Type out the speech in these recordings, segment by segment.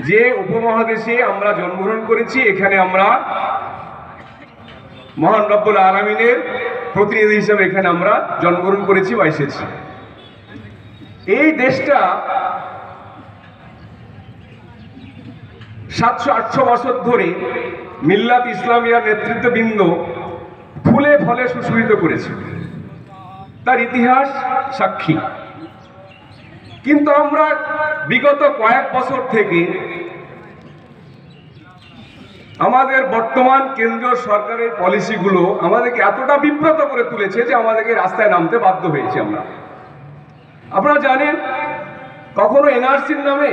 যে উপমহাদেশে আমরা জন্মগ্রহণ করেছি, এখানে আমরা মহান রব্বুল আলামিনের প্রতিনিধি হিসেবে এখানে আমরা জন্মগ্রহণ করেছি বা এসেছি। এই দেশটা 700-800 বছর ধরে মিল্লাত ইসলামিয়ার নেতৃত্ববৃন্দ ফুলে ফলে সুশোভিত করেছে, তার ইতিহাস সাক্ষী। কিন্তু আমরা বিগত কয়েক বছর থেকে আমাদের বর্তমান কেন্দ্রীয় সরকারের পলিসিগুলো আমাদেরকে এতটা বিব্রত করে তুলেছে যে আমাদেরকে রাস্তায় নামতে বাধ্য হয়েছে। আপনারা জানেন, কখনো এনআরসির নামে,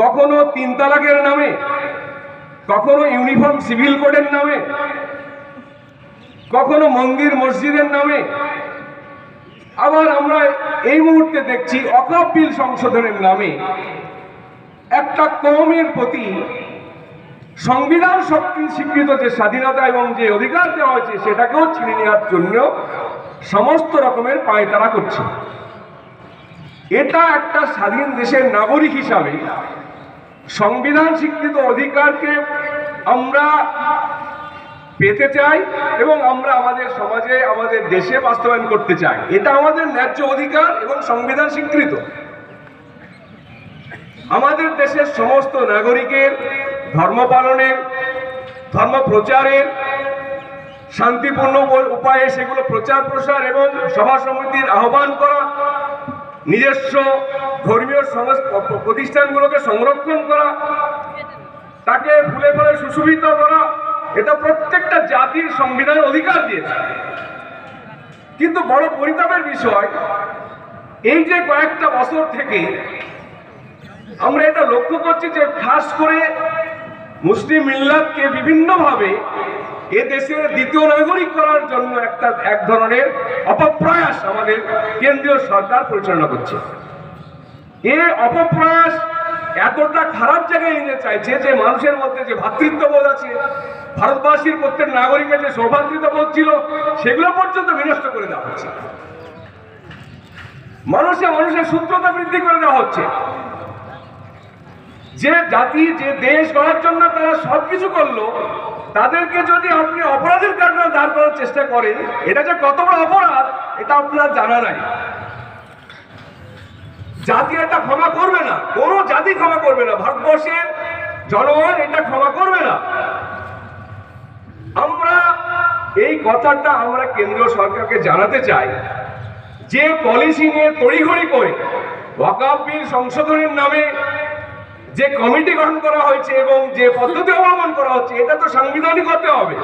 কখনো 3 তালাকের নামে, কখনো ইউনিফর্ম সিভিল কোডের নামে, কখনো মন্দির মসজিদের নামে, আবার আমরা এই মুহূর্তে দেখছি ওয়াকফ বিল সংশোধনের নামে একটা কওমের প্রতি সংবিধান স্বীকৃত যে স্বাধীনতা এবং যে অধিকার দেওয়া হয়েছে সেটাকেও ছিনিয়ে নেওয়ার জন্য সমস্ত রকমের পায়তারা করছে। এটা একটা স্বাধীন দেশের নাগরিক হিসাবে সংবিধান স্বীকৃত অধিকারকে আমরা পেতে চাই এবং আমরা আমাদের সমাজে, আমাদের দেশে বাস্তবায়ন করতে চাই। এটা আমাদের ন্যায্য অধিকার এবং সংবিধান স্বীকৃত। আমাদের দেশের সমস্ত নাগরিকের ধর্ম পালনের, ধর্ম প্রচারের, শান্তিপূর্ণ উপায়ে সেগুলো প্রচার প্রসার এবং সভা সমিতির আহ্বান করা, নিজস্ব ধর্মীয় প্রতিষ্ঠানগুলোকে সংরক্ষণ করা, তাকে ফুলে ফলে সুশোভিত করা, এটা প্রত্যেকটা জাতির সংবিধান অধিকার দিয়েছে। কিন্তু বড় পরিতাপের বিষয়, এই যে কয়েকটা বছর থেকে আমরা এটা লক্ষ্য করছি যে খাস করে মুসলিম মিল্লাতকে বিভিন্নভাবে এ দেশের দ্বিতীয় নাগরিক করার জন্য এক ধরনের অপপ্রয়াস আমাদের কেন্দ্রীয় সরকার পরিচালনা করছে। এ অপপ্রয়াস এতটা খারাপ জায়গায় নিতে চাইছে যে মানুষের মধ্যে যে ভ্রাতৃত্ববোধ আছে, ভারতবাসীর প্রত্যেক নাগরিকের যে সৌভ্রাতৃত্ববোধ ছিল, সেগুলো পর্যন্ত বিনষ্ট করে দেওয়া হচ্ছে। মানুষের শত্রুতা বৃদ্ধি করে দেওয়া হচ্ছে। যে জাতি, যে দেশ গড়ার জন্য তারা সবকিছু করলো, তাদেরকে যদি আপনি অপরাধের কারণে দাঁড় করার চেষ্টা করেন, এটা যে কত বড় অপরাধ এটা আপনার জানা নাই। জাতি এটা ক্ষমা করবে না, কোনো জাতি ক্ষমা করবে না, ভারতবর্ষের জনগণ এটা ক্ষমা করবে না। আমরা এই কথাটা আমরা কেন্দ্রীয় সরকারকে জানাতে চাই যে পলিসি নিয়ে তড়িঘড়ি করে ওয়াকফ বিল সংশোধনের নামে যে কমিটি গঠন করা হয়েছে এবং যে পদ্ধতি অবলম্বন করা হচ্ছে, এটা তো সাংবিধানিক হতে হবে,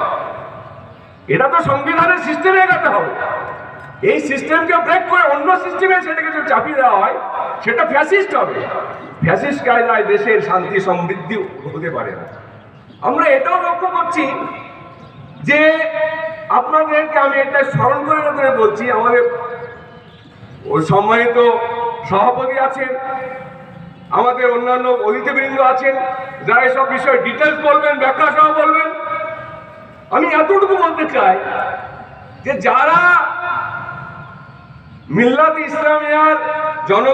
এটা তো সংবিধানের সিস্টেমে এগাতে হবে। এই সিস্টেমকে ব্রেক করে অন্য সিস্টেমে সেটাকে যদি চাপিয়ে দেওয়া হয়, সেটা ফ্যাসিস্ট হবে। ফ্যাসিস্ট কায়দায় দেশের শান্তি সমৃদ্ধি হতে পারে না। আমরা এটাও লক্ষ্য করছি যে আপনাদেরকে আমি এটা স্মরণ করে বলছি, আমাদের সম্মানিত সভাপতি আছেন, আমাদের অন্যান্য অতিথিবৃন্দ আছেন, যারা এসব বিষয়ে ডিটেলস বলবেন, ব্যাখ্যা সহ বলবেন। আমি এতটুকু বলতে চাই যে যারা মিল্লাত ইসলামিয়ার জনগণ